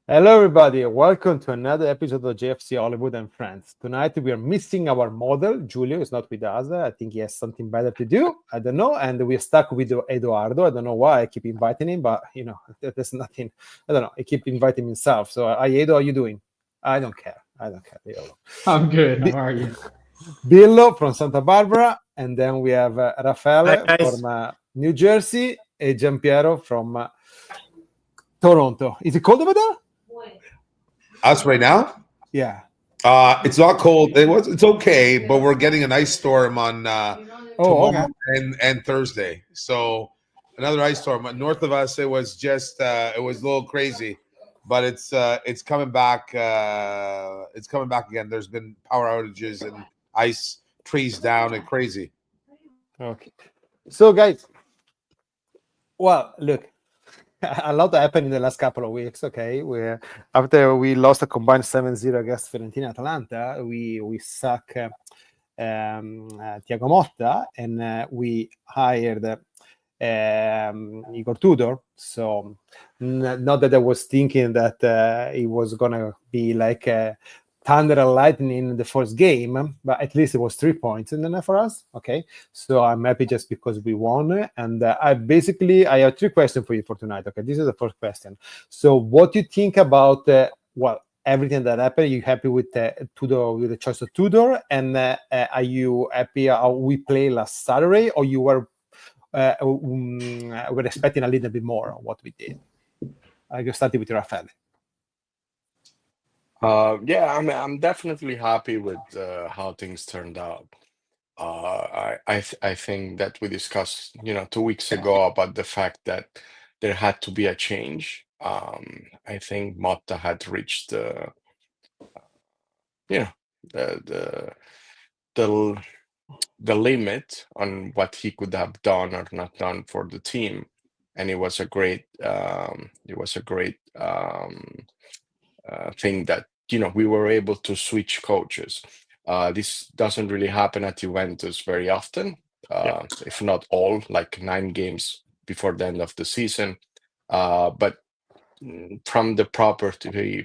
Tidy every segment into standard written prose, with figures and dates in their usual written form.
Hello, everybody. Welcome to another episode of JFC Hollywood and Friends. Tonight we are missing our model. Julio is not with us. I think he has something better to do. I don't know. And we're stuck with Eduardo. I don't know why I keep inviting him, but there's nothing. I don't know. I keep inviting himself. So, Edo, how are you doing? I don't care. I don't care. I'm good. How Bi- are you? Billo from Santa Barbara. And then we have Hi Raffaele guys. from New Jersey and Giampiero from Toronto. Is it cold over there? Us right now? Yeah. It's not cold. It's okay, but we're getting an ice storm on Oh, okay. tomorrow and Thursday. So another ice storm north of us. It was just it was a little crazy, but it's coming back. It's coming back again. There's been power outages and ice trees down and crazy. Okay. So, guys, well, look, a lot happened in the last couple of weeks. Okay, after we lost a combined 7-0 against Fiorentina Atalanta, we suck Thiago Motta, and we hired Igor Tudor. So, not that I was thinking that it was gonna be like thunder and lightning in the first game, but at least it was 3 points in the net for us. Okay, so I'm happy just because we won. And I have three questions for you for tonight. Okay, this is the first question. So, what do you think about everything that happened? Are you happy with Tudor, with the choice of Tudor? And are you happy how we played last Saturday, or you were we're expecting a little bit more of what we did? I guess starting with Rafael. Yeah, I'm definitely happy with how things turned out. I think that we discussed, 2 weeks ago about the fact that there had to be a change. I think Motta had reached you know, the the l- the limit on what he could have done or not done for the team, and it was a great thing that we were able to switch coaches. This doesn't really happen at Juventus very often, if not all, like 9 games before the end of the season. But from the property,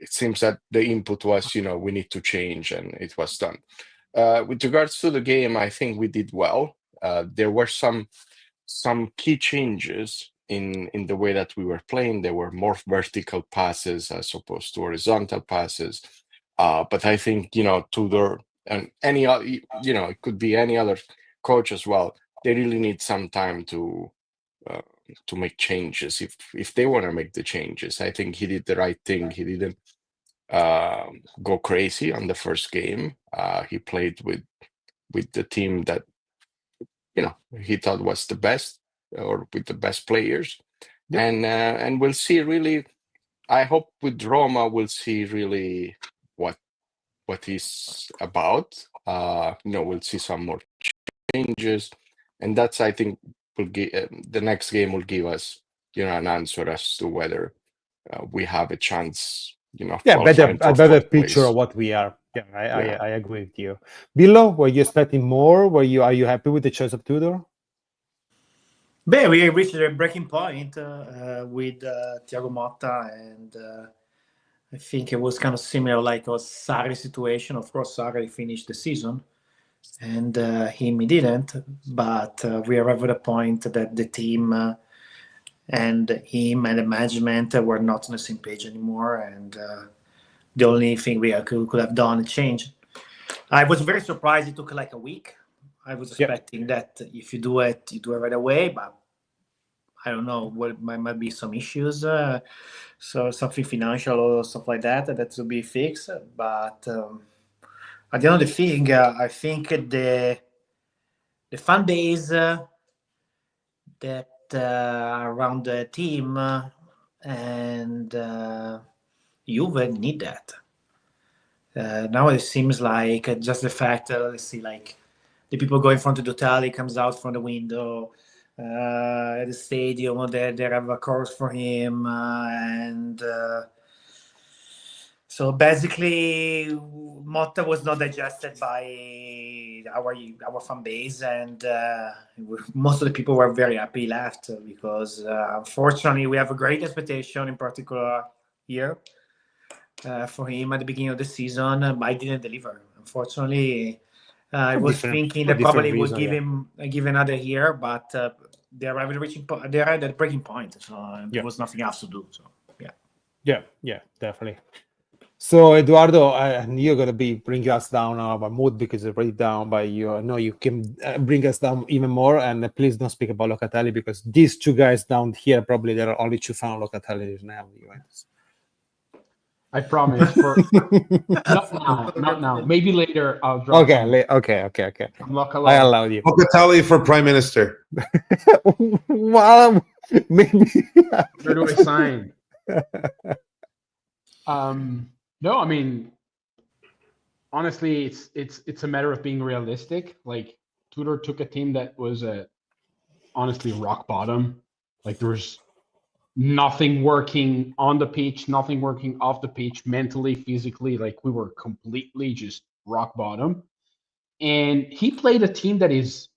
it seems that the input was, we need to change, and it was done. With regards to the game, I think we did well. There were some key changes in the way that we were playing. There were more vertical passes as opposed to horizontal passes. But I think, Tudor and any other, it could be any other coach as well. They really need some time uh, to make changes if they want to make the changes. I think he did the right thing. He didn't go crazy on the first game. He played with the team that he thought was the best, or with the best players. Yep. And we'll see. Really, I hope with Roma we'll see really what he's about. We'll see some more changes, and that's, I think, will give the next game will give us an answer as to whether we have a chance, Yeah, qualifying a for better fourth picture of place. what we are. Yeah, Yeah. I agree with you. Billo, were you expecting more? Are you happy with the choice of Tudor? But we reached the breaking point with Thiago Motta, and I think it was kind of similar like a Sarri situation. Of course, Sarri finished the season, and him he didn't. But we arrived at a point that the team and him and the management were not on the same page anymore, and the only thing we could have done change. I was very surprised it took like a week. I was Yep. expecting that if you do it, you do it right away, but I don't know. What might be some issues, so something financial or stuff like that that will be fixed. But at the end of the thing, I think the fan base that around the team and Juve need that. Now it seems like just the fact, let's see, like the people go in front of the hotel, he comes out from the window at the stadium, they have a course for him, and So basically, Motta was not digested by our fan base, and most of the people were very happy he left because unfortunately we have a great expectation in particular here for him at the beginning of the season. But I didn't deliver. Unfortunately, I was thinking that probably would give another year, but they're at the breaking point, so there was nothing else to do. So yeah, definitely. So Eduardo, you're gonna be bringing us down our mood because it's already down by you. I know you can bring us down even more, and please don't speak about Locatelli because these two guys down here probably there are only two fan Locatelli now. I promise. Not now. Maybe later. I'll drop. Okay. I allow you. Locatelli for prime minister. Well, maybe. Where do I sign? No, I mean, honestly, it's a matter of being realistic. Like Tudor took a team that was honestly rock bottom. Like there was nothing working on the pitch, nothing working off the pitch, mentally, physically. Like we were completely just rock bottom. And he played a team that is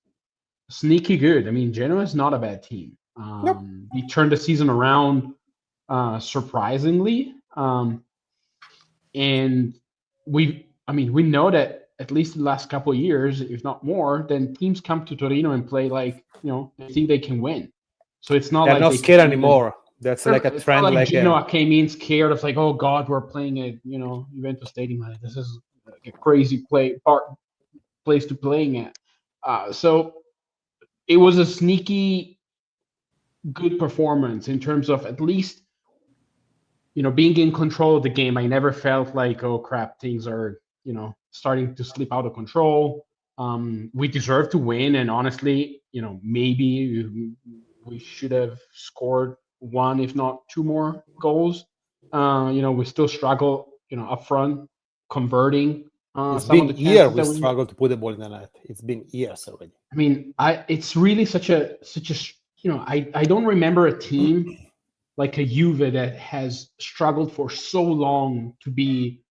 sneaky good. I mean, Genoa is not a bad team. He turned the season around surprisingly. And we know that at least the last couple of years, if not more, then teams come to Torino and play like, they think they can win. So it's not they're like not scared anymore. That's like a trend. Like Genoa came in scared of like, oh God, we're playing at Juventus Stadium. This is like a crazy place to playing at. So it was a sneaky good performance in terms of at least being in control of the game. I never felt like, oh crap, things are starting to slip out of control. We deserve to win, and honestly, maybe we should have scored one, if not two more goals. We still struggle, up front, converting. It's been years we struggle to put the ball in the net. It's been years already. I mean, it's really such a I don't remember a team like a Juve that has struggled for so long to be.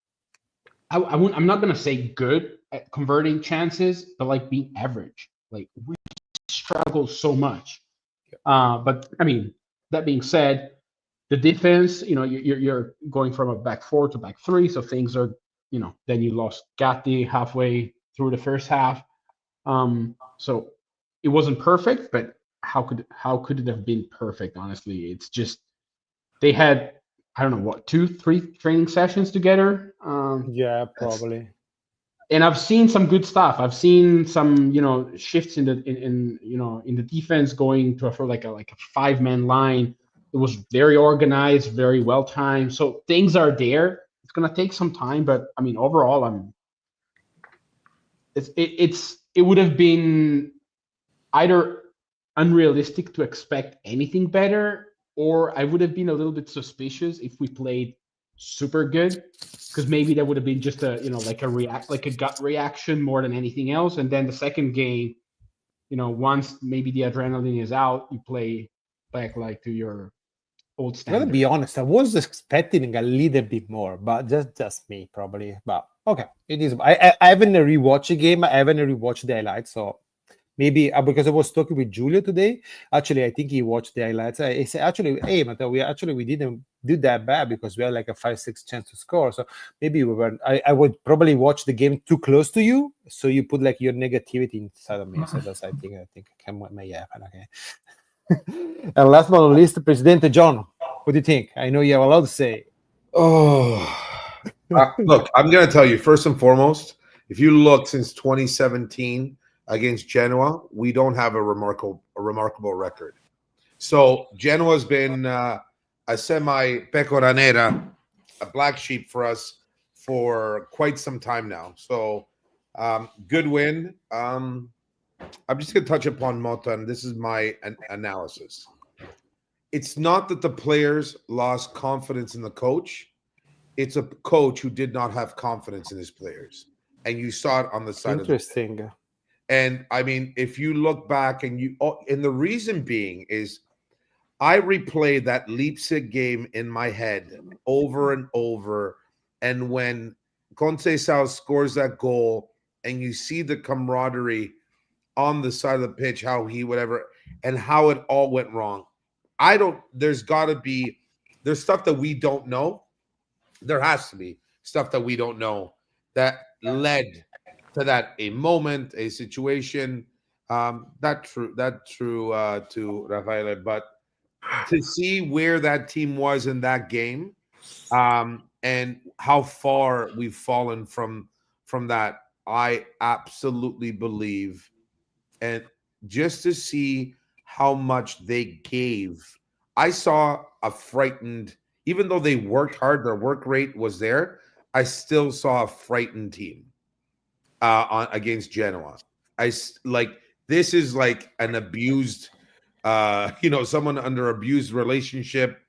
I'm not gonna say good at converting chances, but like being average. Like we struggle so much. But I mean, that being said, the defense, you're going from a back four to back three, so things are, then you lost Gatti halfway through the first half. So it wasn't perfect, but how could it have been perfect? Honestly, it's just they had, I don't know, 2-3 training sessions together. Yeah, probably. And I've seen some good stuff. I've seen some, shifts in the defense going to a 5-man line. It was very organized, very well timed. So things are there. It's gonna take some time, but I mean, overall, it would have been either unrealistic to expect anything better, or I would have been a little bit suspicious if we played super good, because maybe that would have been just a a gut reaction more than anything else. And then the second game, once maybe the adrenaline is out, you play back like to your old standard. I'm gonna be honest, I was expecting a little bit more, but just me probably. But okay, it is. I haven't rewatched the game. I haven't rewatched the highlights, so maybe because I was talking with Giulio today. Actually, I think he watched the highlights. I said, actually, hey, Matteo, we didn't do that bad because we had like a 5-6 chance to score. So maybe we were. I would probably watch the game too close to you, so you put like your negativity inside of me. So that's I think may happen. Okay. And last but not least, President John, what do you think? I know you have a lot to say. Look, I'm going to tell you first and foremost. If you look since 2017. Against Genoa, we don't have a remarkable record. So Genoa's been a semi-pecora nera, a black sheep for us for quite some time now. So good win. I'm just going to touch upon Motta, and this is my analysis. It's not that the players lost confidence in the coach. It's a coach who did not have confidence in his players. And you saw it on the side of the Interesting. And I mean, if you look back and the reason being is I replayed that Leipzig game in my head over and over And when Conceição scores that goal, and you see the camaraderie on the side of the pitch, how he whatever, and how it all went wrong. There's got to be, there's stuff that we don't know. There has to be stuff that we don't know that led to that, a moment, a situation. That true to Rafael, but to see where that team was in that game, and how far we've fallen from that, I absolutely believe. And just to see how much they gave, I saw a frightened, even though they worked hard, their work rate was there, I still saw a frightened team against Genoa. Like, this is like an abused, someone under abused relationship.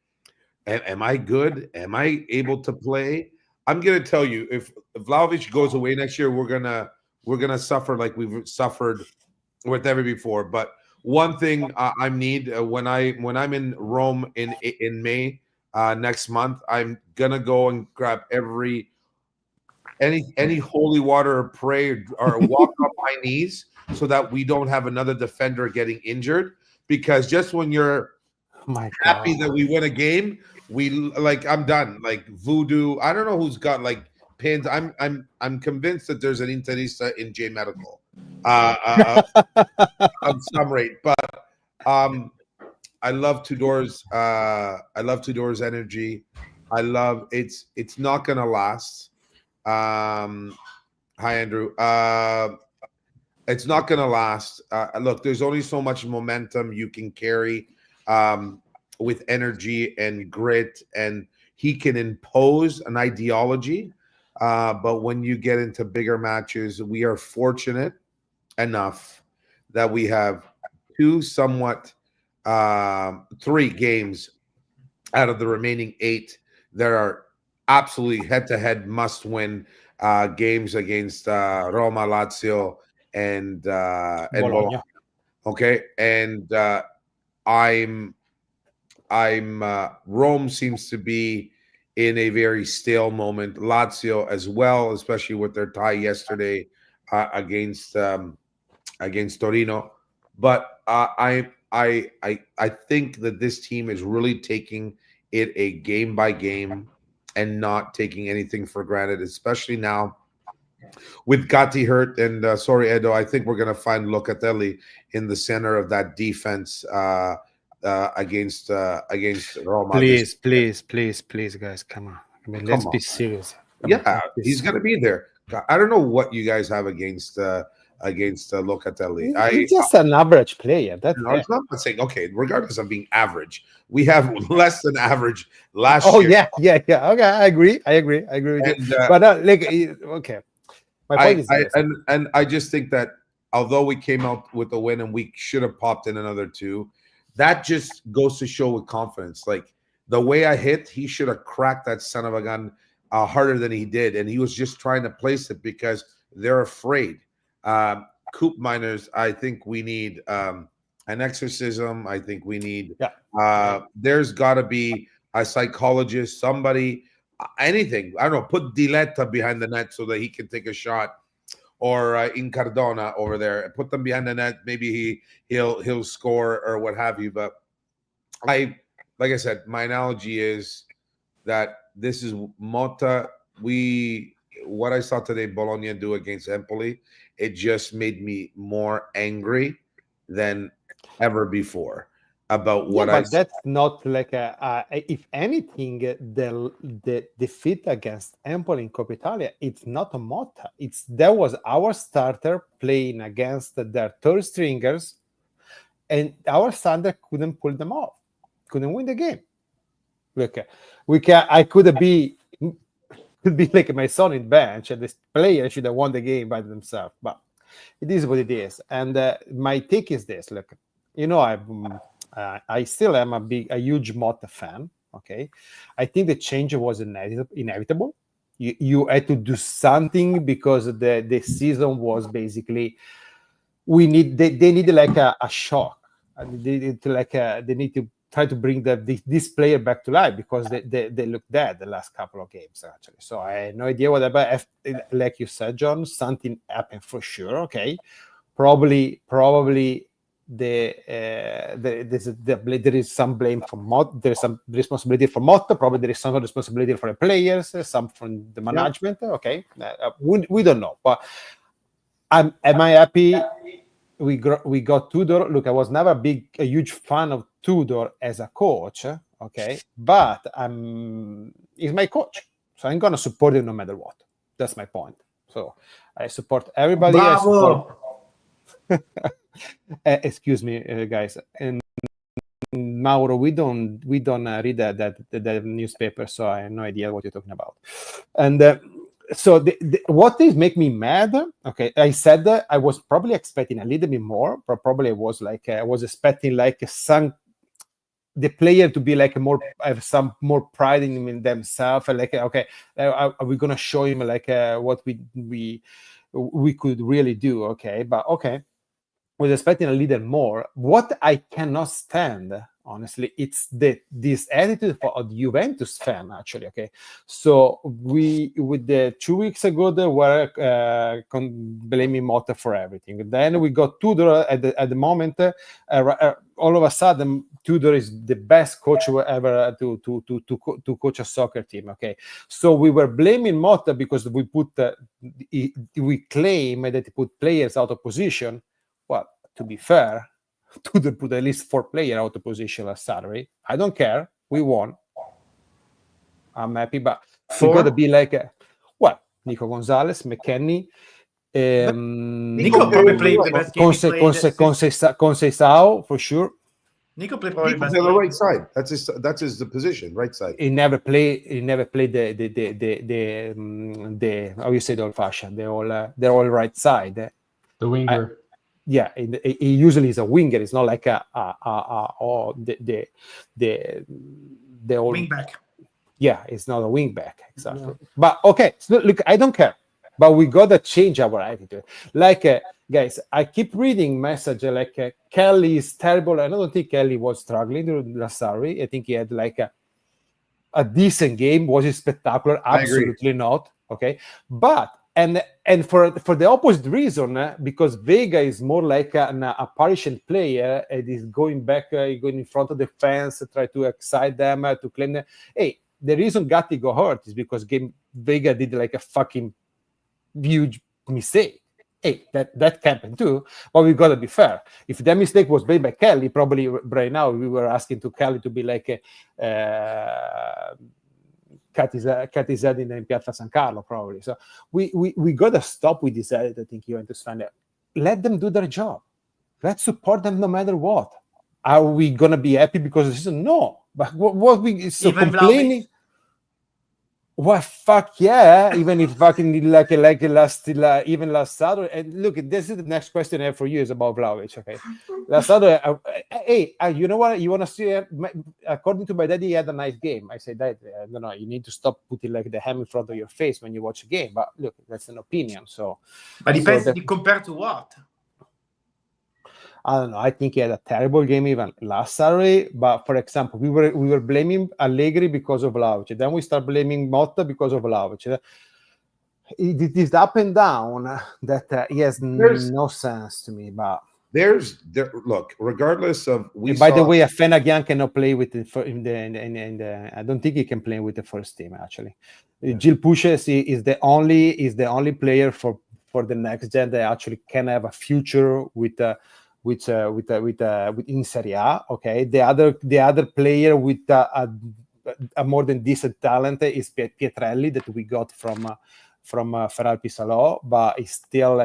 Am I good? Am I able to play? I'm gonna tell you, if Vlahovic goes away next year, we're gonna suffer like we've suffered with ever before. But one thing I need, when I'm in Rome in May next month, I'm gonna go and grab any holy water, or pray, or walk on my knees, so that we don't have another defender getting injured. Because just when you're happy that we win a game, I'm done. Like voodoo. I don't know who's got like pins. I'm convinced that there's an Interista in J Medical. On some rate, but I love Tudor's. I love Tudor's energy. I love it's not gonna last. Hi Andrew. It's not gonna last. Look, there's only so much momentum you can carry with energy and grit, and he can impose an ideology. But when you get into bigger matches, we are fortunate enough that we have three games out of the remaining 8 that are absolutely head-to-head must-win games against Roma, Lazio, and Bologna. Okay, and I'm Rome seems to be in a very stale moment. Lazio as well, especially with their tie yesterday against Torino. But I think that this team is really taking it a game by game and not taking anything for granted, especially now with Gatti hurt. And sorry, Edo, I think we're going to find Locatelli in the center of that defense against Roma. Please, guys, come on. I mean, let's be serious. He's going to be there. I don't know what you guys have against Locatelli. He's just an average player. That's it's not saying, okay, regardless of being average, we have less than average last year. Yeah. Okay, I agree with you. But okay. My point is this. And I just think that although we came out with a win and we should have popped in another 2, that just goes to show with confidence. Like the way I hit, he should have cracked that son of a gun harder than he did, and he was just trying to place it because they're afraid. Coop miners, I think we need an exorcism. I think we need there's got to be a psychologist, somebody, anything. I don't know, put Diletta behind the net so that he can take a shot, or in Cardona over there, put them behind the net. Maybe he'll score or what have you. But like I said, my analogy is that this is Motta. What I saw today Bologna do against Empoli, it just made me more angry than ever before about what I saw. That's not like if anything, the defeat against Empoli in Coppa Italia, it's not a Motta. That was our starter playing against their third stringers, and our starter couldn't pull them off, couldn't win the game. Look, I could be like my son in bench, and this player should have won the game by themselves. But it is what it is. And my take is this: look, I still am a huge Motta fan. Okay, I think the change was inevitable. You had to do something because the season was basically they needed like a shock. They need to try to bring this player back to life, because they look dead the last couple of games actually. So I had no idea what happened. Like you said, John, something happened for sure. Okay, probably there is some blame for Motta. There's some responsibility for Motta. Probably there is some responsibility for the players, some from the management. Okay, we don't know. But am I happy? We got Tudor. Look, I was never a huge fan of Tudor as a coach. Okay, but he's my coach, so I'm gonna support him no matter what. That's my point. So I support everybody. Bravo. Excuse me, guys. And Mauro, we don't read that newspaper, so I have no idea what you're talking about. And so what is make me mad? Okay, I said that I was probably expecting a little bit more, but probably I was expecting like the player to be like have some more pride in themselves, and like, okay, are we gonna show him like what we could really do? Okay, but okay. Was expecting a little more. What I cannot stand, honestly, it's this attitude of the Juventus fan, actually. Okay, so with the 2 weeks ago, they were blaming Motta for everything. Then we got Tudor at the moment. All of a sudden, Tudor is the best coach ever to coach a soccer team. Okay, so we were blaming Motta because we claim that he put players out of position. Well, to be fair, Tudor put at least 4 players out of position last Saturday. I don't care. We won. I'm happy, but we got to be like, Nico Gonzalez, McKennie, Nico probably played the best game. Conceição for sure. Nico played probably Nico's best on the game. right side. That's his position, right side. He never played the how you say the old fashioned. They're all right side. The winger. He usually is a winger. It's not like the old Wing back. Yeah, it's not a wing back exactly. No. But okay, so look, I don't care. But we gotta change our attitude. Like guys, I keep reading message like Kelly is terrible. I don't think Kelly was struggling during last Saturday. I think he had like a decent game. Was it spectacular? Absolutely not. Okay, but. And for the opposite reason, because Vega is more like a patient player and is going back, going in front of the fans, try to excite them, to claim them. Hey, the reason Gatti got hurt is because Vega did like a fucking huge mistake. Hey, that can happen too, but we gotta be fair. If that mistake was made by Kelly, probably right now we were asking to Kelly to be like cut his head in Piazza San Carlo, probably. So we gotta stop with this attitude. I think you understand that. Let them do their job. Let's support them no matter what. Are we gonna be happy because of this? No. But what we so Even complaining? Well, fuck yeah! Even if fucking like last Saturday. And look, this is the next question I have for you is about Vlahovic. Okay, last Saturday, hey, you know what? You want to see? According to my daddy, he had a nice game. I said that no, you need to stop putting like the ham in front of your face when you watch a game. But look, that's an opinion. So, but depends compared to what. I don't know. I think he had a terrible game even last Saturday. But for example, we were blaming Allegri because of Vlahovic. Then we start blaming Motta because of Vlahovic. It is up and down that he has no sense to me. But look, regardless of by the way, a Fenagian cannot play with I don't think he can play with the first team actually. Gil Puches is the only player for the next gen that actually can have a future with in Serie A. Okay, the other player with a more than decent talent is Pietrelli that we got from Ferrari Salò, but he still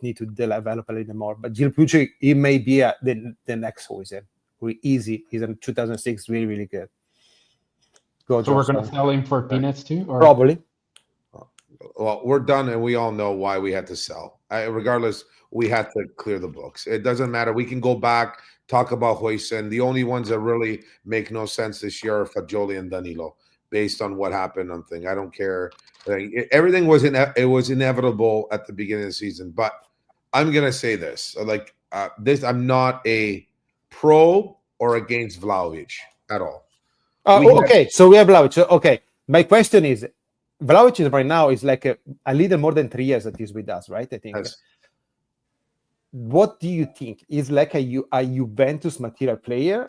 need to develop a little more. But Gil Pucci, he may be the next Hoysen. Easy. He's in 2006, really, really good. So we're going to sell him for peanuts too? Or? Probably. Well, we're done, and we all know why we had to sell. Regardless, we had to clear the books. It doesn't matter. We can go back, talk about Hoysen. The only ones that really make no sense this year are Fagioli and Danilo, based on what happened on thing. I don't care. Everything was inevitable at the beginning of the season. But I'm gonna say this: I'm not a pro or against Vlahovic at all. Okay, so we have Vlahovic. So, okay, my question is, Vlahovic is right now is like a little more than 3 years that he's with us, right? I think. Yes. What do you think? Is like a Juventus material player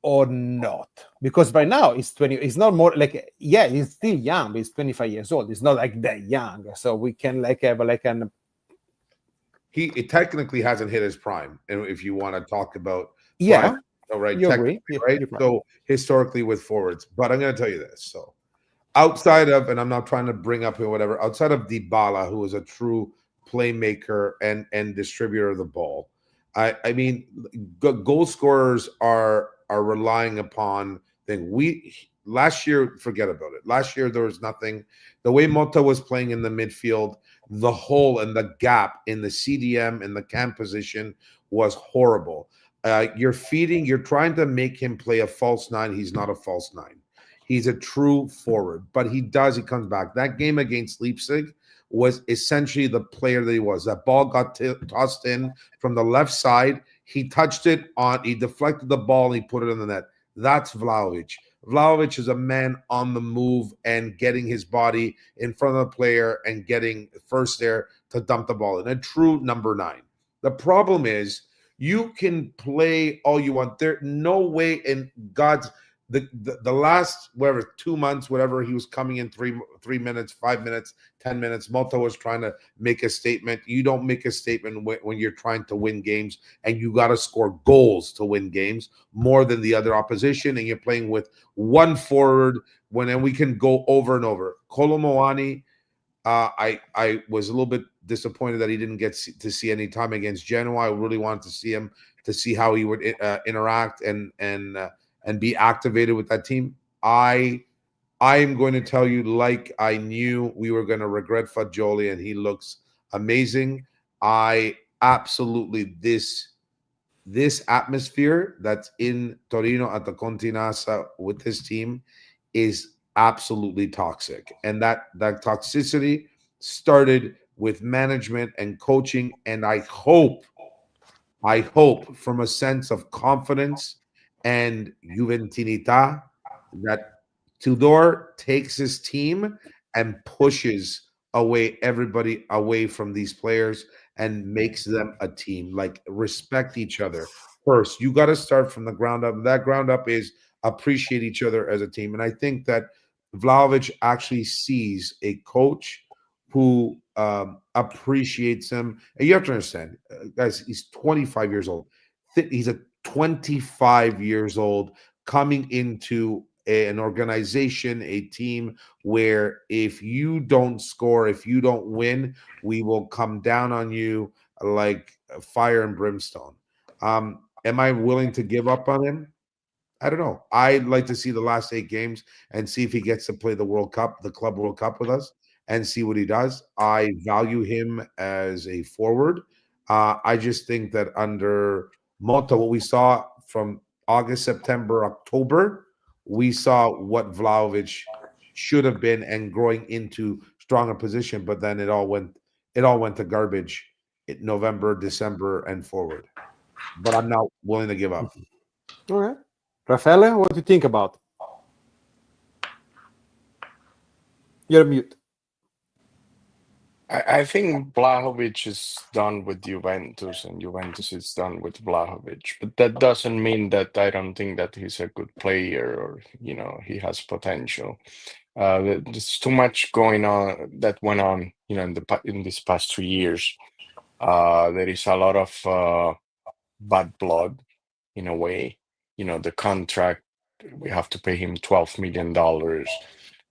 or not? Because right now he's 20. He's not more like, yeah, he's still young, but he's 25 years old. He's not like that young, so we can like have like an. He technically hasn't hit his prime, and if you want to talk about Yeah, right, you agree, right? you're right. So historically with forwards, but I'm going to tell you this. So outside of, and I'm not trying to bring up or whatever, outside of Dybala, who is a true playmaker and distributor of the ball, I mean, goal scorers are relying upon thing. Last year, forget about it. Last year there was nothing. The way Mota was playing in the midfield, the hole and the gap in the CDM and the cam position was horrible. You're trying to make him play a false nine. He's not a false nine. He's a true forward, but he comes back. That game against Leipzig was essentially the player that he was. That ball got tossed in from the left side. He touched it he deflected the ball and he put it in the net. That's Vlahovic. Vlahovic is a man on the move and getting his body in front of the player and getting first there to dump the ball in. A true number 9. The problem is you can play all you want. There's no way in God's the last 2 months, whatever, he was coming in 3 minutes, 5 minutes, 10 minutes. Mota was trying to make a statement. You don't make a statement when you're trying to win games, and you got to score goals to win games more than the other opposition. And you're playing with one forward then we can go over and over. Kolo Muani, I was a little bit disappointed that he didn't get to see any time against Genoa. I really wanted to see him to see how he would interact and be activated with that team. I am going to tell you, like I knew we were going to regret Fagioli, and he looks amazing. I absolutely this atmosphere that's in Torino at the Conte Nasa with this team is absolutely toxic, and that toxicity started with management and coaching, and I hope from a sense of confidence and Juventinita that Tudor takes his team and pushes everybody away from these players and makes them a team. Like, respect each other first. You got to start from the ground up. That ground up is appreciate each other as a team. And I think that Vlahovic actually sees a coach who appreciates him. And you have to understand, guys, he's 25 years old. He's a 25 years old coming into an organization, a team where if you don't score, if you don't win, we will come down on you like fire and brimstone. Am I willing to give up on him? I don't know. I'd like to see the last 8 games and see if he gets to play the World Cup, the Club World Cup with us, and see what he does. I value him as a forward. I just think that under Mota, what we saw from August, September, October, we saw what Vlahovic should have been and growing into stronger position. But then it all went to garbage in November, December, and forward. But I'm not willing to give up. Okay. Raffaele, what do you think about? You're mute. I think Vlahovic is done with Juventus, and Juventus is done with Vlahovic. But that doesn't mean that I don't think that he's a good player, or he has potential. There's too much going on that went on, in these past 2 years. There is a lot of bad blood, in a way. The contract, we have to pay him $12 million,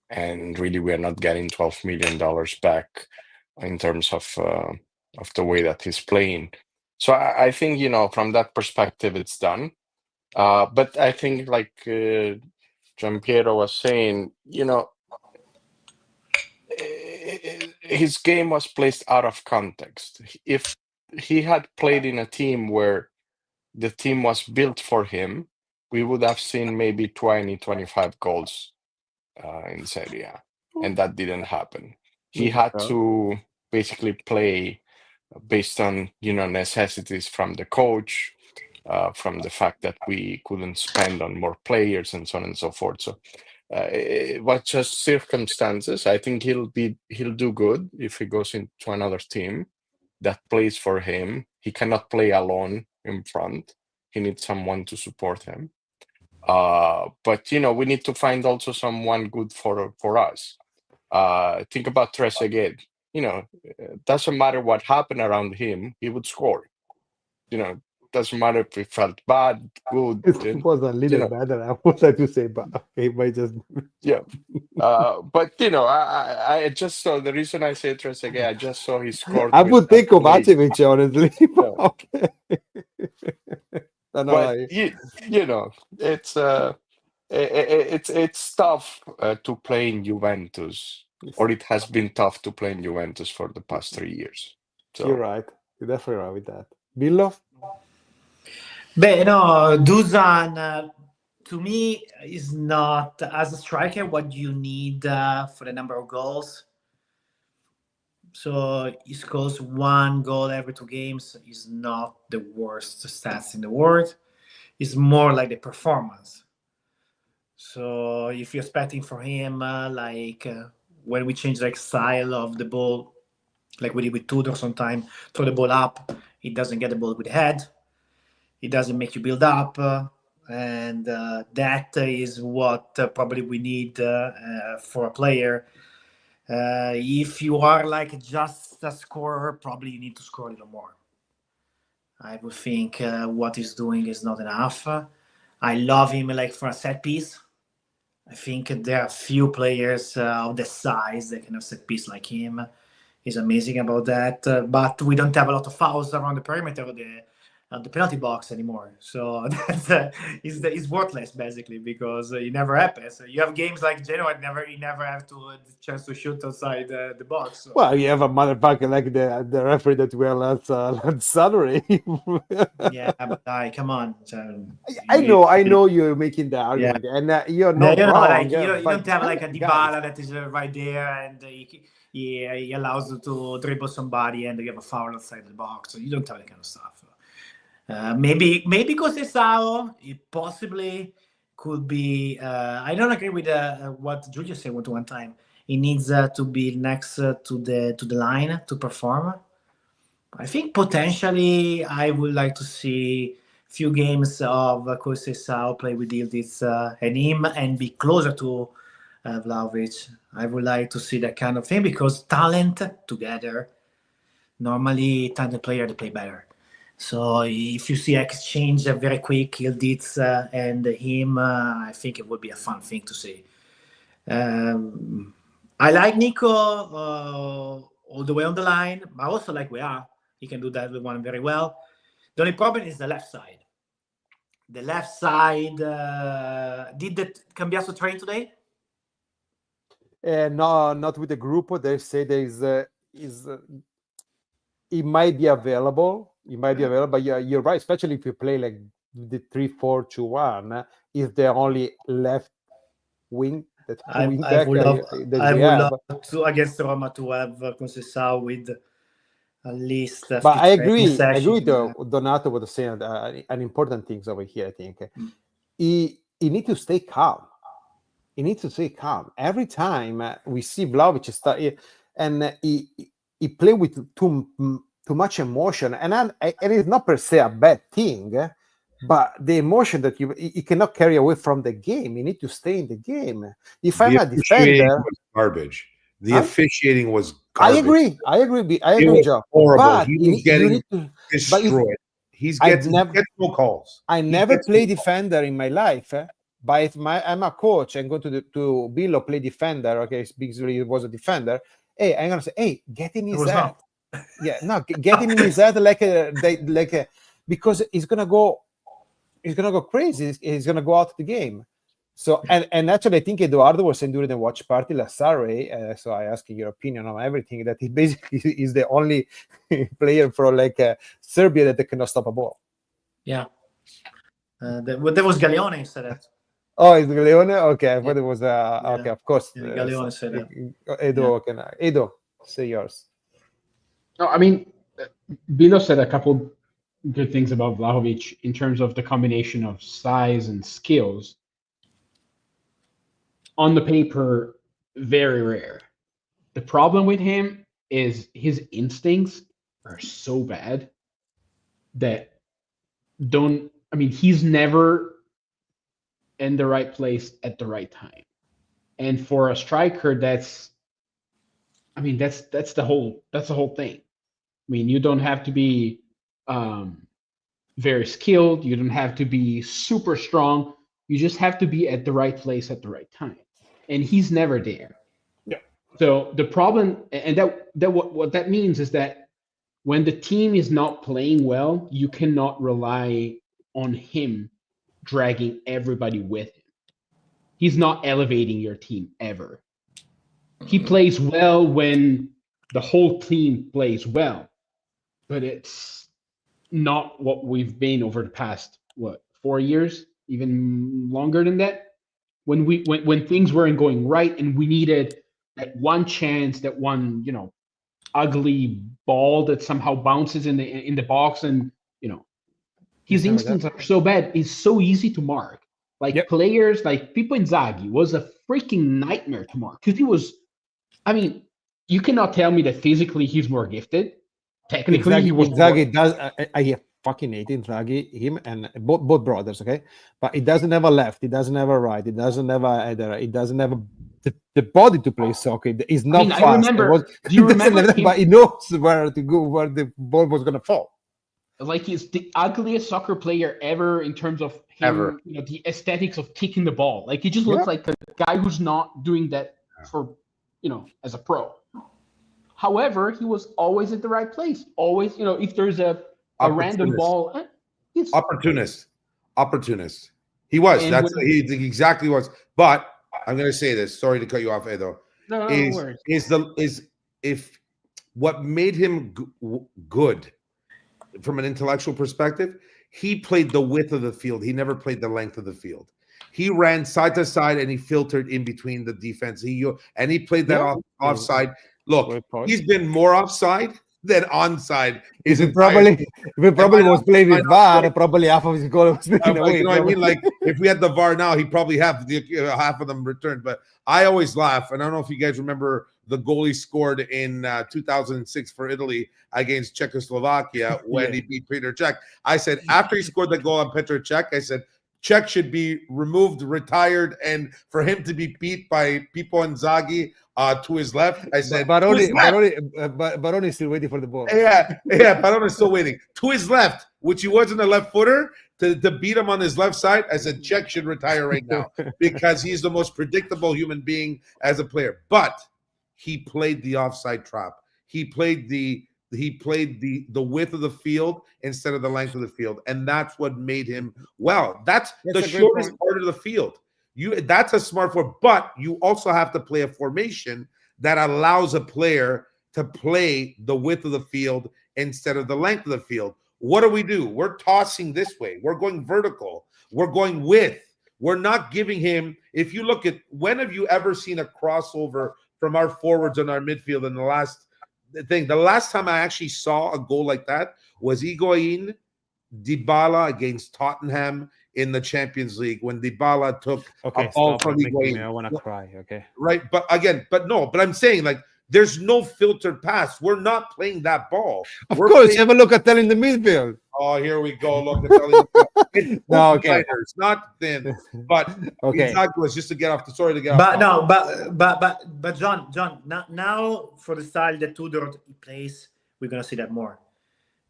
and really we are not getting $12 million back in terms of the way that he's playing. So I think, from that perspective, it's done. But I think, like Giampiero was saying, his game was placed out of context. If he had played in a team where the team was built for him, we would have seen maybe 20, 25 goals in Serie A, and that didn't happen. He had to basically play based on necessities from the coach, from the fact that we couldn't spend on more players and so on and so forth. So it was just circumstances. I think he'll do good if he goes into another team that plays for him. He cannot play alone in front. He needs someone to support him. But we need to find also someone good for us. Think about Trezeguet. It doesn't matter what happened around him, he would score. Doesn't matter if he felt bad, good. It was a little better. I would like to say, but okay, but just Yeah. But I just saw the reason I say Trezeguet. I just saw he scored. I with would that take play. Kovacevic, honestly. Yeah. Okay. No, But it's tough to play in Juventus, or it has been tough to play in Juventus for the past 3 years. So you're right. You're definitely right with that. Billo? Beh, no, Dusan to me is not, as a striker, what you need for the number of goals. So he scores 1 goal every 2 games is not the worst stats in the world. It's more like the performance. So if you're expecting for him, when we change style of the ball, like we did with Tudor sometime, throw the ball up, he doesn't get the ball with the head. It doesn't make you build up. And that is what probably we need for a player. If you are just a scorer, probably you need to score a little more. I would think what he's doing is not enough. I love him for a set piece. I think there are few players of the size that can have set piece like him. He's amazing about that. But we don't have a lot of fouls around the perimeter of the penalty box anymore. So that is worthless basically because it never happens. You have games like Genoa, you never have the chance to shoot outside the box. So. Well, you have a motherfucker like the referee that we had last Saturday. Yeah, but come on. I know you're making the argument, and you're not wrong. You don't have a Dybala that is right there and he allows you to dribble somebody and you have a foul outside the box. So you don't have that kind of stuff. Maybe Conceição, it possibly could be. I don't agree with what Giulio said one time. He needs to be next to the line to perform. I think potentially I would like to see few games of Conceição play with Yildiz and him and be closer to Vlahovic. I would like to see that kind of thing because talent together, normally talented player they play better. So if you see exchange very quick, Yildiz and him, I think it would be a fun thing to see. I like Nico all the way on the line. I also like Weah. He can do that with one very well. The only problem is the left side. The left side, did the Cambiaso train today? No, not with the group. They say there is it might be available. It might be available, but you're right. Especially if you play like the 3-4-2-1, is the only left wing that I wing back would love to against Roma to have Conceição with at least. But I agree with Donato was saying an important things over here. I think he needs to stay calm. He needs to stay calm. Every time we see Vlahovic start, and he play with too much emotion, and it is not per se a bad thing, but the emotion that you cannot carry away from the game. You need to stay in the game. If I'm a defender, was garbage. The officiating was garbage. I agree, Joe. Horrible. But he was getting destroyed. He's getting no calls. I never played defender in my life. But if I'm a coach and go to Billo play defender, okay, because he was a defender. Hey, I'm gonna say, hey, get in his head. Yeah, no, get him in his head because he's gonna go crazy. He's gonna go out of the game. So and actually, I think Eduardo was saying during the watch party last Saturday. So I asked your opinion on everything. That he basically is the only player for Serbia that cannot stop a ball. Yeah, there was Galeone instead of. Oh, it's Leone? Okay, I thought it was okay, of course. Galeone said that. Edo, say yours. No, I mean, Bilo said a couple good things about Vlahovic in terms of the combination of size and skills. On the paper, very rare. The problem with him is his instincts are so bad that he's never in the right place at the right time. And for a striker, that's the whole thing. I mean, you don't have to be very skilled. You don't have to be super strong. You just have to be at the right place at the right time. And he's never there. Yeah. So the problem, and that what that means is that when the team is not playing well, you cannot rely on him dragging everybody with him. He's not elevating your team ever. He plays well when the whole team plays well, but it's not what we've been over the past 4 years, even longer than that. When things weren't going right and we needed that one chance, that one ugly ball that somehow bounces in the box, and his instincts are so bad. It's so easy to mark. Like players like Pippo Inzaghi was a freaking nightmare to mark because he was. I mean, you cannot tell me that physically he's more gifted. Technically, he was. Inzaghi does. I fucking hate Inzaghi, him and both brothers. Okay, but he doesn't have a left. He doesn't have a right. He doesn't have either. He doesn't have the body to play soccer. He's not fast. I remember. Do you remember? But he knows where to go, where the ball was gonna fall. Like he's the ugliest soccer player ever in terms of him, the aesthetics of kicking the ball. Like he just looks like a guy who's not doing that for, as a pro. However, he was always at the right place. Always, if there's a random ball, opportunist. He was. He exactly was. But I'm going to say this. Sorry to cut you off, Edo. No worries. If what made him good from an intellectual perspective, he played the width of the field. He never played the length of the field. He ran side to side and he filtered in between the defense. He played that offside. Look, he's been more offside than onside. He probably was playing with VAR. Probably half of his goal was taken away. You know what I mean? Like if we had the VAR now, he'd probably have half of them returned. But I always laugh, and I don't know if you guys remember the goal he scored in 2006 for Italy against Czechoslovakia when he beat Petr Cech. I said after he scored the goal on Petr Cech, I said Cech should be removed, retired, and for him to be beat by Pippo Inzaghi to his left. I said, Baroni is still waiting for the ball. Yeah, Baroni's still waiting. To his left, which he wasn't a left footer, to beat him on his left side. I said, Cech should retire right now because he's the most predictable human being as a player. But he played the offside trap. He played the width of the field instead of the length of the field, and that's what made him That's the shortest part of the field. That's a smart forward, but you also have to play a formation that allows a player to play the width of the field instead of the length of the field. What do? We're tossing this way. We're going vertical. We're going width. We're not giving him. If you look at, when have you ever seen a crossover from our forwards and our midfield in the last thing? The last time I actually saw a goal like that was Higuain, Dybala against Tottenham in the Champions League when Dybala took a ball from Higuain. I want to cry. Okay, right, but I'm saying like there's no filtered pass. We're not playing that ball. Of course, have a look at that in the midfield. Oh, here we go. Look at that. It's it's not thin, but exactly. It's just to get off the story to get off. But John, now for the style that Tudor plays, we're gonna see that more.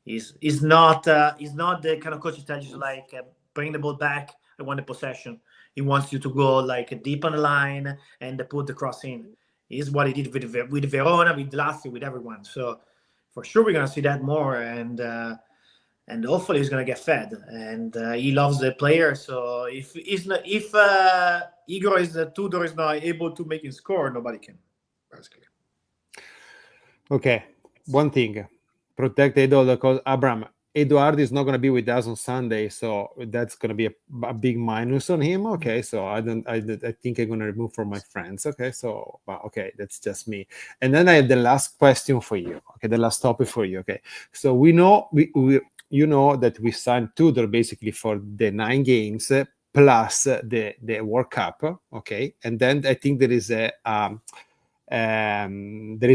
He's not the kind of coach who tells you like bring the ball back. I want the possession. He wants you to go like deep on the line and put the cross in. Is what he did with Verona, with Lazio, with everyone. So for sure we're gonna see that more, and hopefully he's gonna get fed. And he loves the player. So if Igor Tudor is not able to make him score, nobody can. Basically. Okay, one thing: protect Edo because Abraham. Eduardo is not going to be with us on Sunday, so that's going to be a big minus on him. Okay, so I think I'm going to remove from my friends. Okay, so that's just me. And then I have the last question for you. Okay, the last topic for you. Okay, so we know you know that we signed Tudor basically for the 9 games plus the World Cup, okay? And then I think there is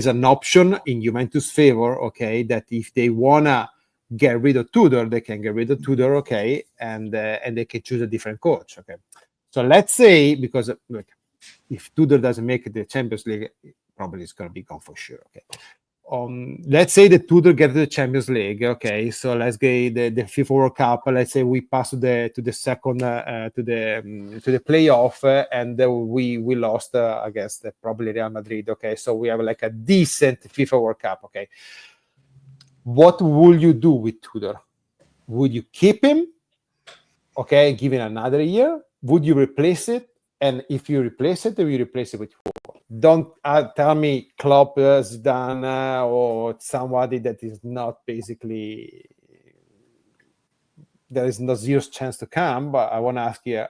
an option in Juventus' favor, okay, that if they wanna get rid of Tudor, they can get rid of Tudor, okay, and they can choose a different coach, okay. So let's say, because look, if Tudor doesn't make the Champions League, probably it's gonna be gone for sure, okay. Let's say that Tudor get to the Champions League, okay. So let's get the FIFA World Cup. Let's say we pass to the second to the playoff, and we lost against probably Real Madrid, okay. So we have like a decent FIFA World Cup, okay. What will you do with Tudor? Would you keep him, okay, give him another year? Would you replace it? And if you replace it, you replace it with who? Don't tell me Klopp, Zidane, or somebody that is not basically, there is no zero chance to come. But I want to ask you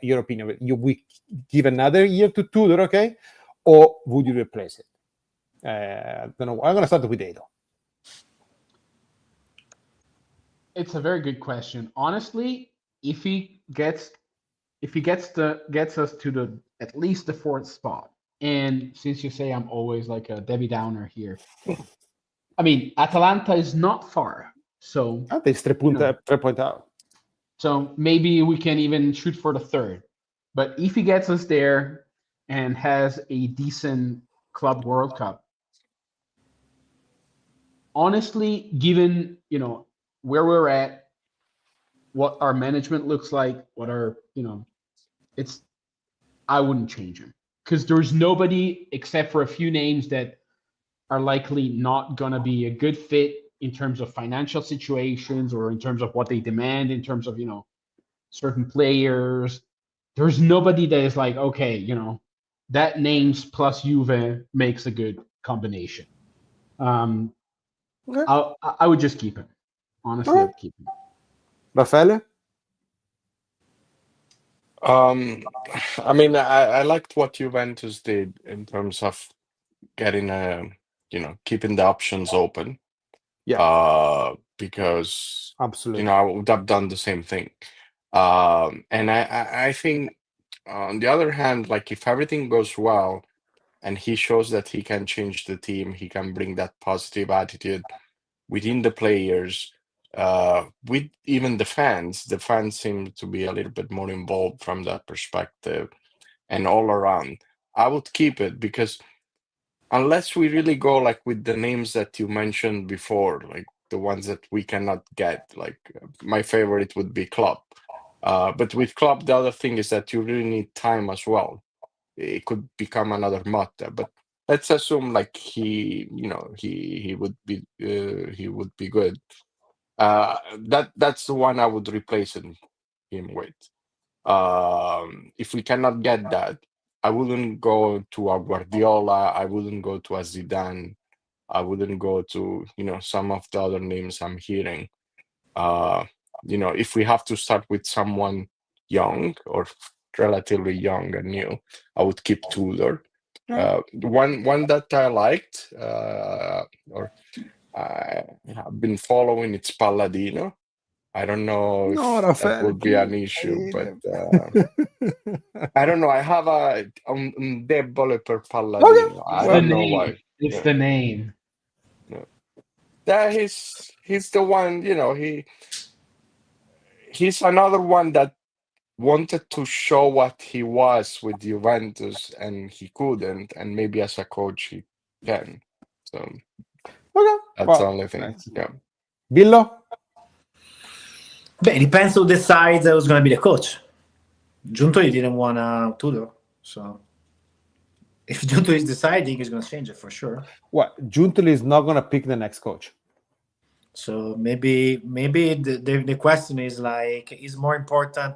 your opinion. We give another year to Tudor, okay, or would you replace it? I don't know. I'm going to start with Edo. It's a very good question. Honestly, if he gets us to the at least the 4th spot, and since you say I'm always like a Debbie Downer here, I mean Atalanta is not far, so It's 3 point out. So maybe we can even shoot for the 3rd. But if he gets us there and has a decent Club World Cup, honestly, given where we're at, what our management looks like, what our I wouldn't change him, because there's nobody except for a few names that are likely not gonna be a good fit in terms of financial situations or in terms of what they demand in terms of certain players. There's nobody that is like, okay, that names plus Juve makes a good combination. Okay. I would just keep him. Honestly, Okay. I'd keep him. Raffaele? I mean, I liked what Juventus did in terms of getting keeping the options open. Yeah. Because Absolutely. I would have done the same thing. And I think on the other hand, like if everything goes well and he shows that he can change the team, he can bring that positive attitude within the players, with even the fans seem to be a little bit more involved from that perspective and all around. I would keep it, because unless we really go like with the names that you mentioned before, like the ones that we cannot get, like my favorite would be Klopp. But with Klopp, the other thing is that you really need time as well. It could become another Motta, but let's assume like he would be good. That's the one I would replace him with. If we cannot get that, I wouldn't go to a Guardiola. I wouldn't go to a Zidane. I wouldn't go to some of the other names I'm hearing. If we have to start with someone young or relatively young and new, I would keep Tudor. One that I liked, or I have been following, it's Palladino. I don't know if that would be an issue, but I don't know. I have un debole per Palladino. I don't know why. It's the name. Yeah, he's the one. He's another one that wanted to show what he was with Juventus, and he couldn't. And maybe as a coach, he can. So that's the only thing. Yeah. Billo? It depends who decides who's going to be the coach. Giuntoli didn't want Tudor, so if Giuntoli is deciding, he's going to change it for sure. Well, Giuntoli is not going to pick the next coach. So maybe the question is like, is more important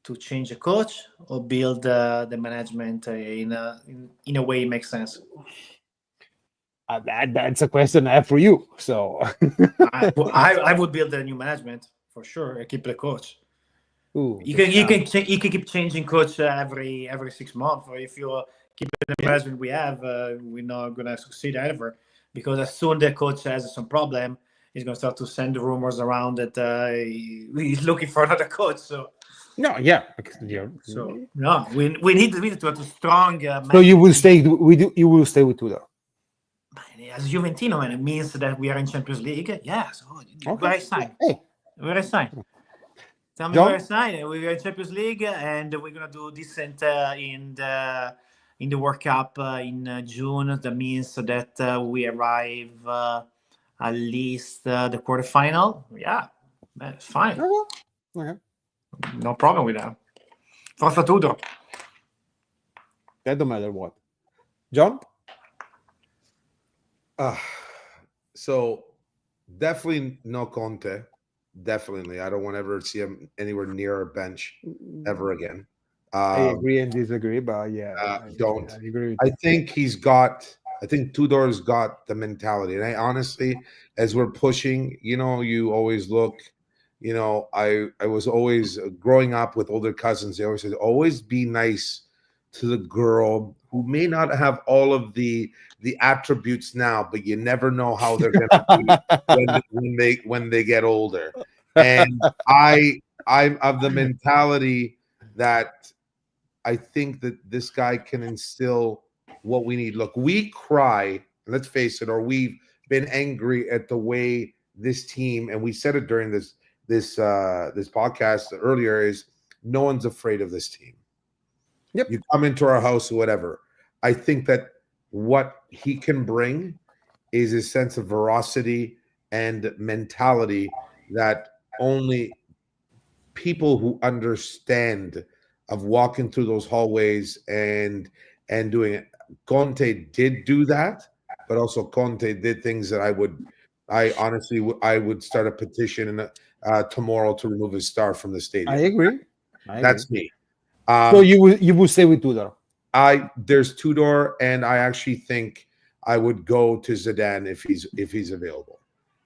to change a coach or build the management in a way it makes sense? That's a question I have for you. So I would build a new management for sure. I keep the coach. Ooh, you can keep changing coach every 6 months. Or if you keep the management we have, we're not gonna succeed ever, because as soon the coach has some problem, he's going to start to send rumors around that he's looking for another coach. So No, yeah. so no, we need to have a strong. So you will stay. You will stay with Tudor. As Juventino, and it means that we are in Champions League. Yeah, so where I sign. Hey, Where I sign. Tell me John? where I sign. We are in Champions League, and we're gonna do decent in the World Cup in June. That means that we arrive at least the quarterfinal. Yeah, that's fine. Okay. No problem with that. Forza Tudor. That don't matter what. John? So definitely no Conte. Definitely, I don't want to ever see him anywhere near our bench ever again. I agree and disagree, but yeah, I agree. With I think I think Tudor's got the mentality, and I honestly, as we're pushing, you always look. I was always growing up with older cousins. They always said, always be nice to the girl who may not have all of the attributes now, but you never know how they're going to be when they get older. And I'm of the mentality that I think that this guy can instill what we need. Look, we cry, let's face it, or we've been angry at the way this team, and we said it during this podcast earlier, is no one's afraid of this team. Yep. You come into our house or whatever. I think that what he can bring is a sense of veracity and mentality that only people who understand of walking through those hallways and doing it. Conte did do that, but also Conte did things that I honestly would start a petition tomorrow to remove his star from the stadium. I agree. That's me. So you will stay with Tudor? There's Tudor, and I actually think I would go to Zidane if he's available.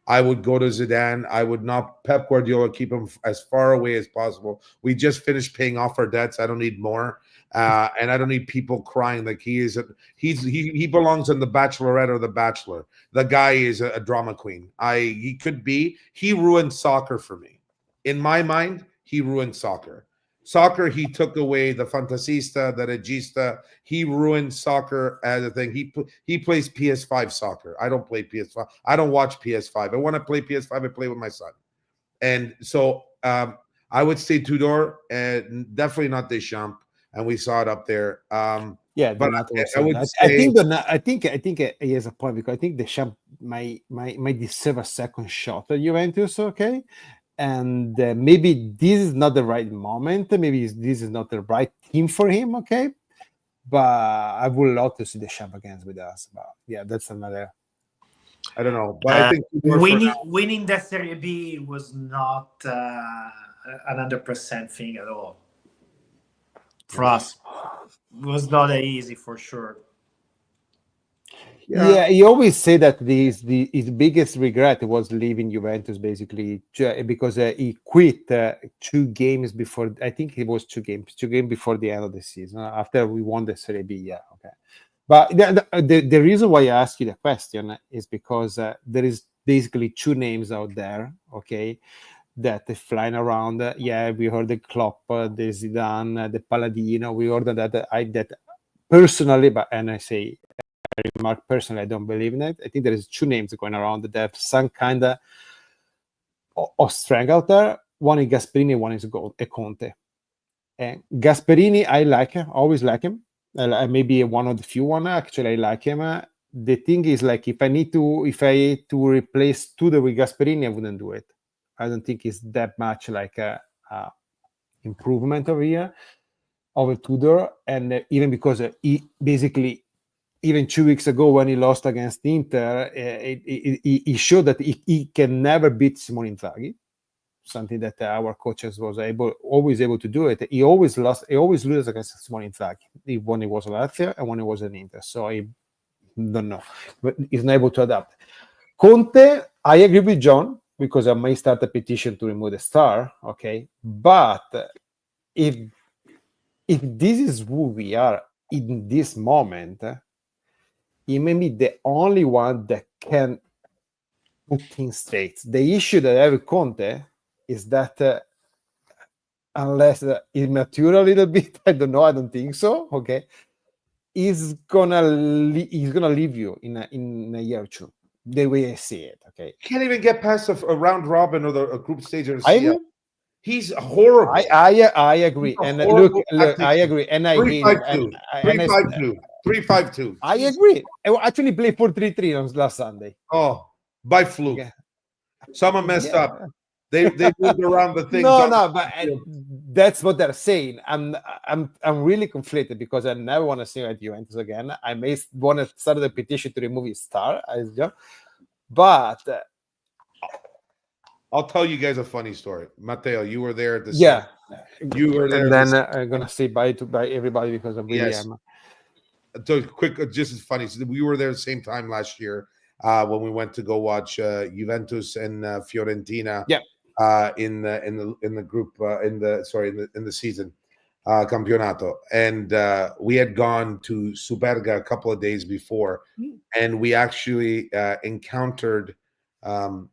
I would go to Zidane. I would not Pep Guardiola, keep him as far away as possible. We just finished paying off our debts. I don't need more, and I don't need people crying like he belongs on The Bachelorette or The Bachelor. The guy is a drama queen. He ruined soccer for me. In my mind, he ruined soccer. Soccer, he took away the fantasista, the regista. He ruined soccer as a thing. He plays PS5 soccer. I don't play PS5. I don't watch PS5. I want to play PS5. I play with my son. And so I would say Tudor, and definitely not Deschamps. And we saw it up there. Yeah, but I think he has a point, because I think Deschamps might deserve a second shot at Juventus. Okay. And maybe this is not the right moment. Maybe this is not the right team for him. Okay, but I would love to see the Deschamps against with us. But yeah, that's another. I don't know, but I think winning that Serie B was not 100% thing at all for us. It was not easy for sure. Yeah, he always said that his biggest regret was leaving Juventus, basically, because he quit 2 games before. I think it was 2 games before the end of the season, after we won the Serie B. Yeah, okay. But the reason why I ask you the question is because there is basically 2 names out there, okay, that are flying around. Yeah, we heard the Klopp, the Zidane, the Palladino. We heard that personally, and I say. Remark personally, I don't believe in it. I think there is 2 names going around that have some kind of strength out there. One is Gasperini, one is Conte. And Gasperini, I like him. I always like him. Maybe one of the few one actually I like him. The thing is, like, if I had to replace Tudor with Gasperini, I wouldn't do it. I don't think it's that much like a improvement over Tudor, and even because he basically. Even 2 weeks ago, when he lost against Inter, he showed that he can never beat Simone Inzaghi, something that our coaches was always able to do it. He always loses against Simone Inzaghi, when he was at Lazio and when he was in Inter. So I don't know, but he's not able to adapt. Conte, I agree with John, because I may start a petition to remove the star. Okay, but if this is who we are in this moment. He may be the only one that can putting straight. The issue that I have with Conte is that unless he mature a little bit, I don't know. I don't think so. Okay, he's gonna leave you in a year or two. The way I see it. Okay, Can't even get past a round robin or a group stage or a I CL. agree. He's horrible. I agree. He's a And horrible look, I tactician. agree, and I hate him. 3-5-2. And 3-5-2. 3-5-2. I agree. I actually played 4-3-3 on last Sunday. Oh, by fluke. Okay. Someone messed Yeah. up. They moved around the things. No, but that's what they're saying. I'm really conflicted because I never want to see him at Juventus again. I may want to start the petition to remove his star, but I'll tell you guys a funny story. Matteo, you were there at the yeah. You were there. And then I'm gonna say bye to everybody because I really Yes. am. So quick, just as funny. So we were there the same time last year when we went to go watch Juventus and Fiorentina. Yeah. In the group in the season campionato, and we had gone to Superga a couple of days before, and we actually encountered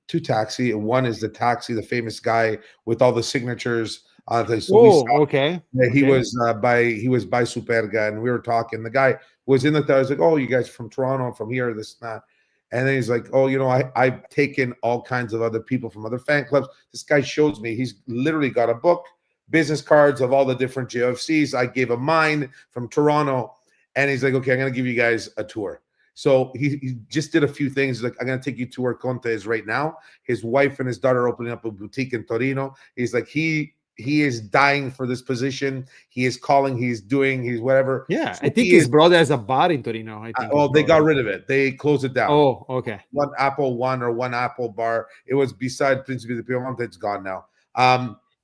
two taxi. One is the taxi, the famous guy with all the signatures. So we saw okay. he was by Superga, and we were talking. The guy was in the car. I was like, "Oh, you guys from Toronto, from here, this and that." And then he's like, "Oh, I've taken all kinds of other people from other fan clubs." This guy shows me he's literally got a book, business cards of all the different GFCs. I gave him mine from Toronto, and he's like, "Okay, I'm going to give you guys a tour." So he just did a few things. He's like, "I'm going to take you to where Conte is right now." His wife and his daughter are opening up a boutique in Torino. He's like, he is dying for this position. He is calling. He's doing. He's whatever. Yeah, So I think his brother has a bar in Torino. I think. Well, they got rid of it. They closed it down. Oh, okay. One Apple bar. It was beside Principe di Piemonte. It's gone now.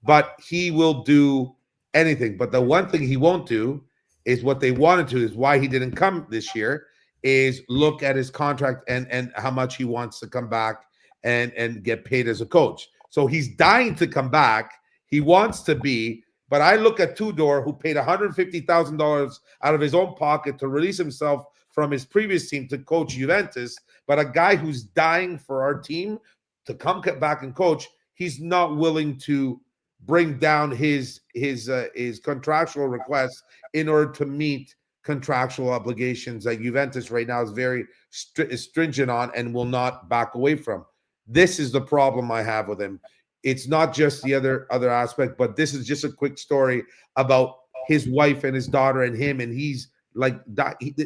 But he will do anything. But the one thing he won't do is what they wanted to. Is why he didn't come this year. Is look at his contract and how much he wants to come back and get paid as a coach. So he's dying to come back. He wants to be, but I look at Tudor, who paid $150,000 out of his own pocket to release himself from his previous team to coach Juventus, but a guy who's dying for our team to come back and coach. He's not willing to bring down his contractual requests in order to meet contractual obligations that Juventus right now is very stringent on and will not back away from. This is the problem I have with him. It's not just the other aspect, but this is just a quick story about his wife and his daughter and him, and he's like,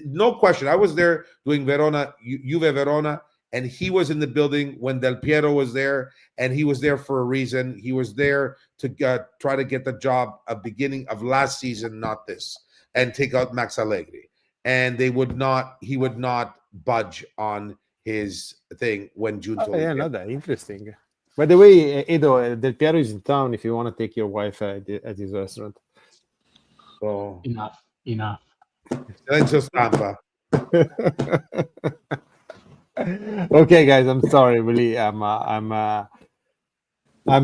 no question. I was there doing Verona, Juve Verona, and he was in the building when Del Piero was there, and he was there for a reason. He was there to try to get the job at beginning of last season, not this, and take out Max Allegri. And he would not budge on his thing when June. Yeah, no, that interesting. By the way, Edo, Del Piero is in town if you want to take your wife at his restaurant. So Enough. Silenzio stampa. Okay, guys, I'm sorry. Really, I'm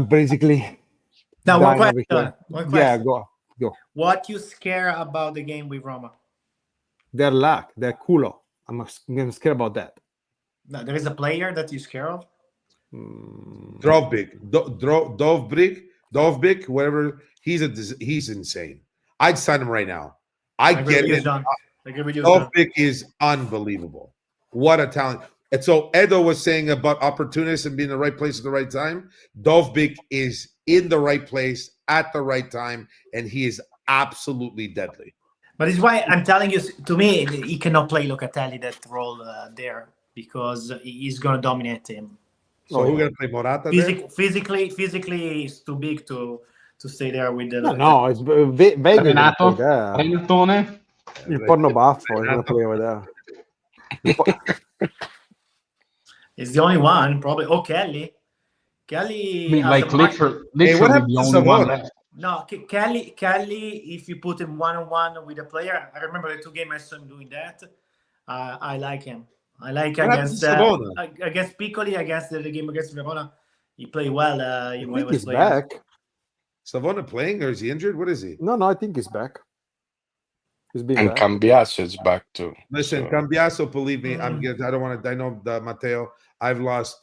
basically. Now, one dying over question. here. Yeah, go. What you scare about the game with Roma? Their luck, their culo. I'm scared about that. No, there is a player that you scare of. Dovbyk, whatever. He's insane. I'd sign him right now. I get it. Dovbyk is unbelievable. What a talent. And so Edo was saying about opportunists and being in the right place at the right time. Dovbyk is in the right place at the right time, and he is absolutely deadly. But it's why I'm telling you, to me, he cannot play Locatelli that role there because he's going to dominate him. So who's going to play Morata there? Physically, he's too big to stay there with the... No, it's Vega. Renato, Renatone. Il porno baffo is going to play over there. It's the only one, probably. Oh, Kelly. Kelly. I mean, like literally the only one left. No, Kelly, if you put him one-on-one with a player, I remember the 2 games I saw him doing that. I like him. I like against Piccoli, against the game against Verona. He played well. I think he's back. Savona playing, or is he injured? What is he? No, I think he's back. He's been and back. Cambiaso is back too. Listen, Cambiaso, believe me, I don't want to. I know Matteo. I've lost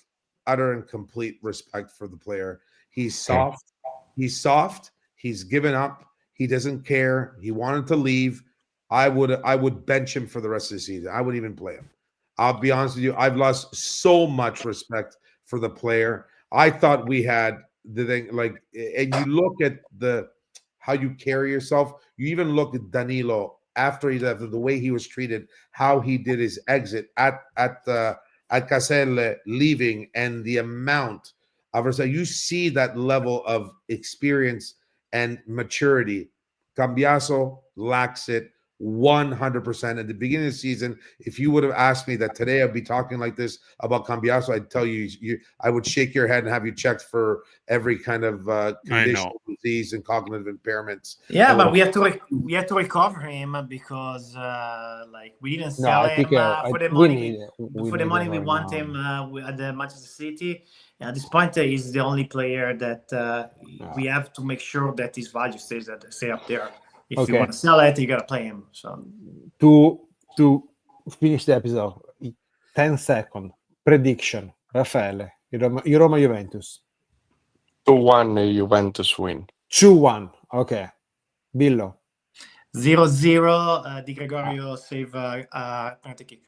utter and complete respect for the player. He's soft. He's given up. He doesn't care. He wanted to leave. I would bench him for the rest of the season. I wouldn't even play him. I'll be honest with you. I've lost so much respect for the player. I thought we had the thing, like, and you look at how you carry yourself. You even look at Danilo after he left, the way he was treated, how he did his exit at Caselle leaving, and the amount of respect. You see that level of experience and maturity. Cambiaso lacks it 100%. At the beginning of the season, if you would have asked me that today I'd be talking like this about Cambiaso, I'd tell you, I would shake your head and have you checked for every kind of condition, disease, and cognitive impairments. Yeah, but we have to recover him because like we didn't sell him for the money. For the money we want him at the Manchester City. At this point, he's the only player that we have to make sure that his value stay up there. If you want to sell it, you gotta play him. So to finish the episode, 10 seconds prediction. Raffaele, Roma Juventus. 2-1 Juventus win. 2-1. Okay. Billo. 0-0. Di Gregorio save penalty kick.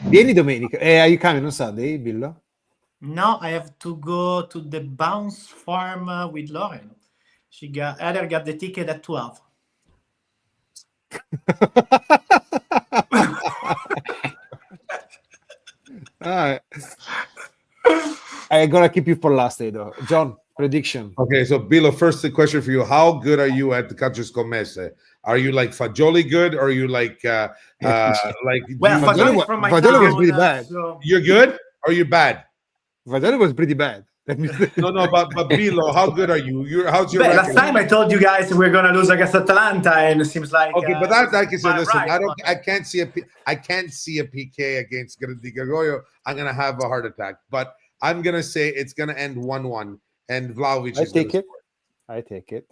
Vieni domenica. Are you coming on Sunday, Billo? No, I have to go to the bounce farm with Lauren. Heather got the ticket at 12. All right. I'm gonna keep you for last day though. John, prediction. Okay, so Bilo, first the question for you: how good are you at the Calcio Scommesse? Are you like Fagioli good, or are you like Well, Fagioli from my was town, pretty bad. so- you're good or you're bad? Fagioli was pretty bad. Let me say. No, but Bilo, how good are you? How's your Last record? time I told you guys we're gonna lose against Atalanta, and it seems like Okay, but that, like I said, listen, right, I can't see a PK against Di Gregorio. I'm gonna have a heart attack. But I'm gonna say it's gonna end 1-1, and Vlahovic is gonna score. I take it.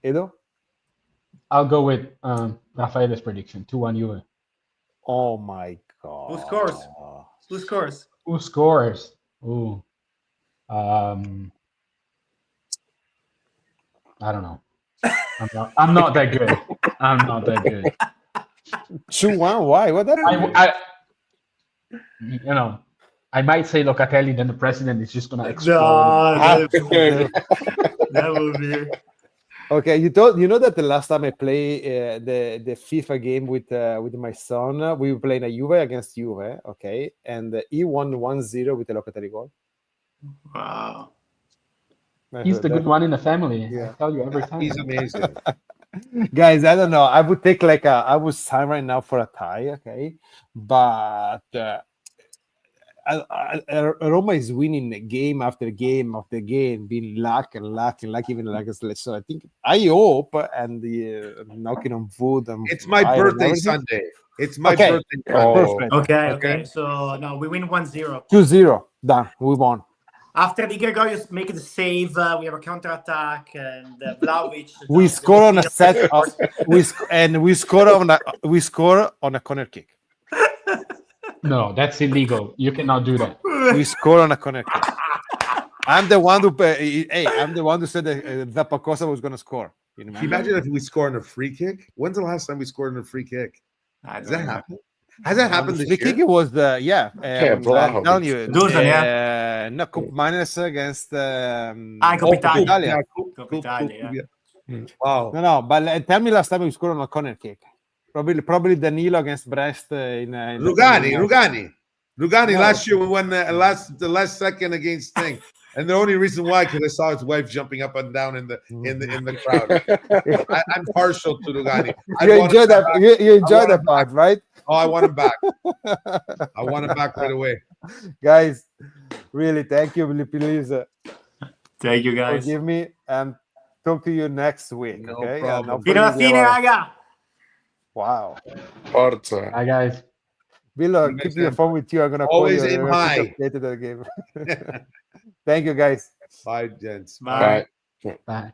Edo? I'll go with Rafaela's prediction, 2-1 Juve. Oh my god. Who scores? Who scores? Who scores? Ooh. I don't know. I'm not that good. I'm not that good. 2-1? Why? What happened? I might say Locatelli, then the president is just gonna explode. No, that will be. Okay, you know that the last time I play the FIFA game with my son, we were playing a Juve against Juve, okay, and he won 1-0 with a Locatelli goal. Wow. He's the good one in the family. Yeah. I tell you every time. He's amazing. Guys, I don't know. I would take I would sign right now for a tie, okay, but Roma is winning game after game after game, being luck, even like so. I hope, and knocking on wood. It's my birthday Sunday. It's my birthday. Perfect. Okay. So no, we win 1-0. 2-0. Done. We won. After Di Gregorio make the save, we have a counter attack, and Vlahovic. We score on a set. We score on a corner kick. No, that's illegal. You cannot do that. We score on a corner kick. I'm the one who. I'm the one who said that Zappacosta was going to score. You Can you imagine if we score on a free kick? When's the last time we scored on a free kick? Does that happen? Has that happened this year? The kick it was the Vlahovic. telling you. No, Cup minus against Coppa Italia. Coppa Italia. Wow. No, but tell me last time we scored on a corner kick. Probably Danilo against Brest in Rugani. Last year we won the last second against Thing, and the only reason why because I saw his wife jumping up and down in the crowd. I'm partial to Rugani. You enjoy that part, right? Oh, I want him back. I want him back right away. Guys, really, thank you. Please, thank you, guys. Forgive me, and talk to you next week. No okay? problem. Fino alla fine, raga. Wow. Forza. Hi, guys. Bill, keep your phone with you. I'm gonna always call you. aim high. The game. Thank you, guys. Bye, gents. Bye. Bye. Bye.